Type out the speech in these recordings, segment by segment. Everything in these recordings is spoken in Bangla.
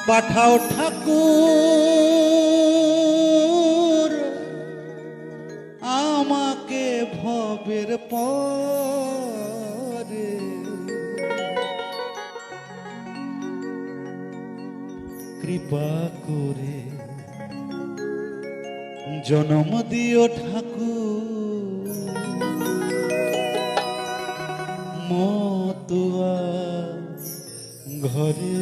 পাঠাও ঠাকুর আমাকে ভবের পরে, কৃপা করে জনম দিও ঠাকুর মতুয়া ঘরে।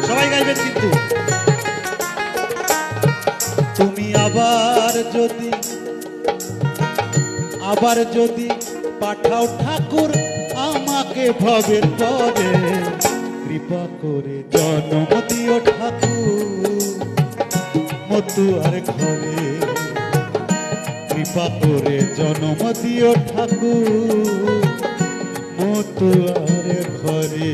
সবাই গাইবেন কিন্তু। তুমি আবার যদি পাঠাও ঠাকুর আমাকে ভবের পরে, কৃপা করে জনম দিও ঠাকুর মতুয়ার ঘরে, কৃপা করে জনম দিও ঠাকুর মতুয়ার ঘরে।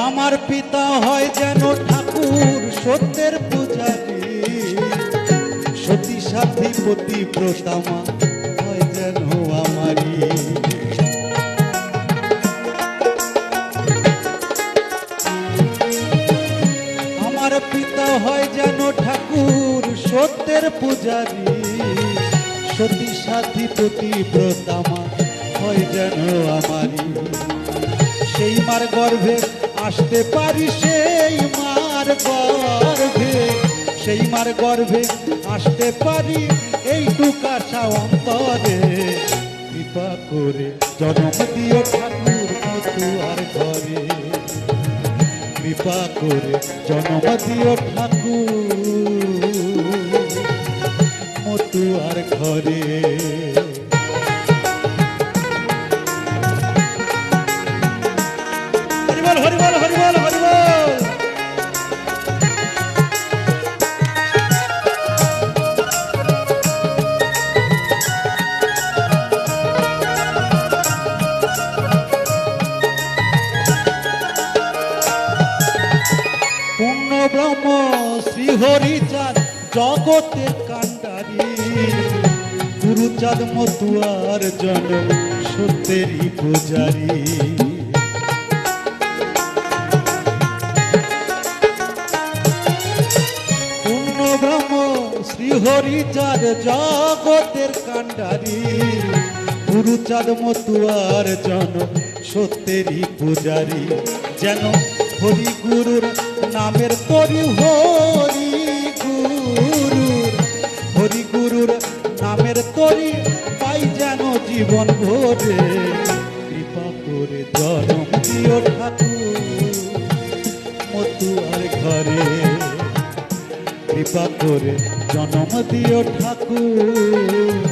আমার পিতা হয় যেন ঠাকুর সত্যের পূজারী, সতী সাথী পতিব্রতা মা হয় যেন আমারই। আমার পিতা হয় যেন ঠাকুর সত্যের পূজারী, সতী সাথী পতিব্রতা মা হয় যেন আমারই। সেই মার গর্ভে আসতে পারি, সেই মার গর্ভে আসতে পারি, এইটুকু আশা অন্তরে। কৃপা করে জনম দিও ঠাকুর মতুয়ার ঘরে, কৃপা করে জনম দিও ঠাকুর মতুয়ার ঘরে। হরিবল হরিবল হরিবল হরিবল। পূর্ণ ব্রহ্ম শ্রীহরিচাঁদ জগতের কান্ডারি, গুরুচাঁদ মতুয়ার জনম সত্যেরই পূজারী। শ্রীহরিচাঁদ জগতের কান্ডারি, গুরুচাঁদ মতুয়ার জনম সত্যেরই পূজারী। যেন হরি গুরুর নামের তরি, হরি গুরুর নামের তরি পাই যেন জীবন ভরে। কৃপা করে জনম দিও ঠাকুর মতুয়ার ঘরে, কৃপা করে জনম দিও ঠাকুর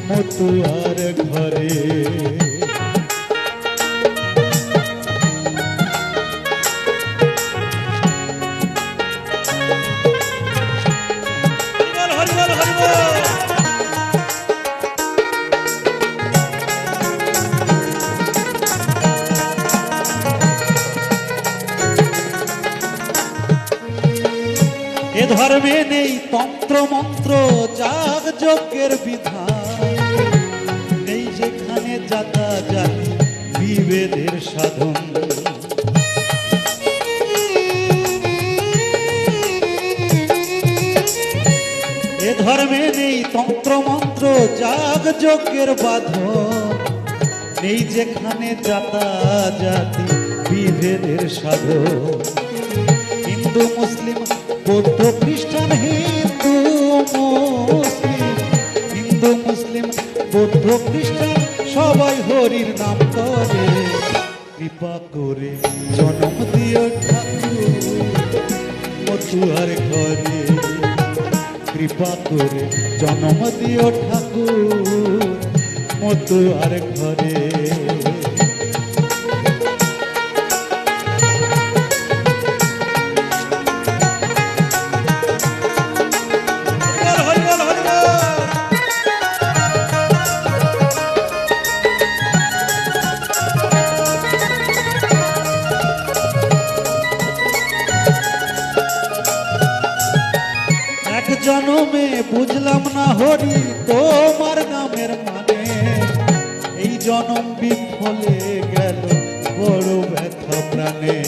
মতুয়ার ঘরে। হরিবল হরিবল হরিবল। এ ধর্মে নেই তন্ত্র মন্ত্র যাগ যজ্ঞের বিধান, নেই যেখানে জাতা জাতি বিভেদের সাধন। এ ধর্মে নেই তন্ত্র মন্ত্র যাগ যজ্ঞের বাঁধন, নেই যেখানে জাতা জাতি বিভেদের সাধন। হিন্দু মুসলিম বৌদ্ধ খ্রিস্টান, হিন্দু মুসলিম বৌদ্ধ খ্রিস্টান সবাই হরির নাম করে। কৃপা করে জনম দিও ঠাকুর মতুয়ার ঘরে, কৃপা করে জনম দিও ঠাকুর মতুয়ার ঘরে। এক জনমে বুঝলাম না হরি তোমার নামের মানে, এই জনম বিফলে গেল বড় ব্যথা প্রাণে।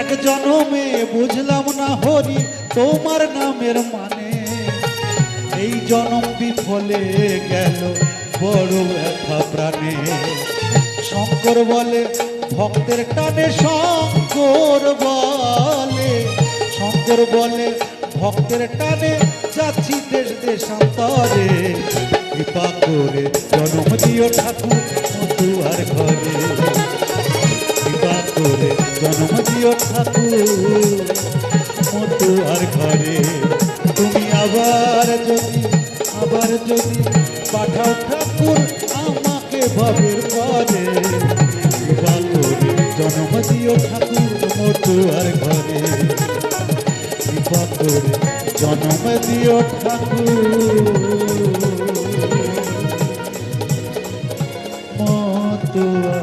এক জনমে বুঝলাম না হরি তোমার নামের মানে, এই জনম বিফলে গেল বড় ব্যথা প্রাণে। শঙ্কর বলে ভক্তের টানে, শঙ্কর বলে, শঙ্কর বলে ভক্তের টানে যাচ্ছি দেশ দেশান্তরে। কৃপা করে জনম দিও ঠাকুর মতুয়ার ঘরে, কৃপা করে জনম দিও ঠাকুর মতুয়ার ঘরে। তুমি আবার যদি পাঠাও ঠাকুর আমাকে ভবের পরে, কৃপা করে জনম দিও ঠাকুর মতুয়ার ঘরে, কৃপা করে জনম দিও ঠাকুর মতুয়ার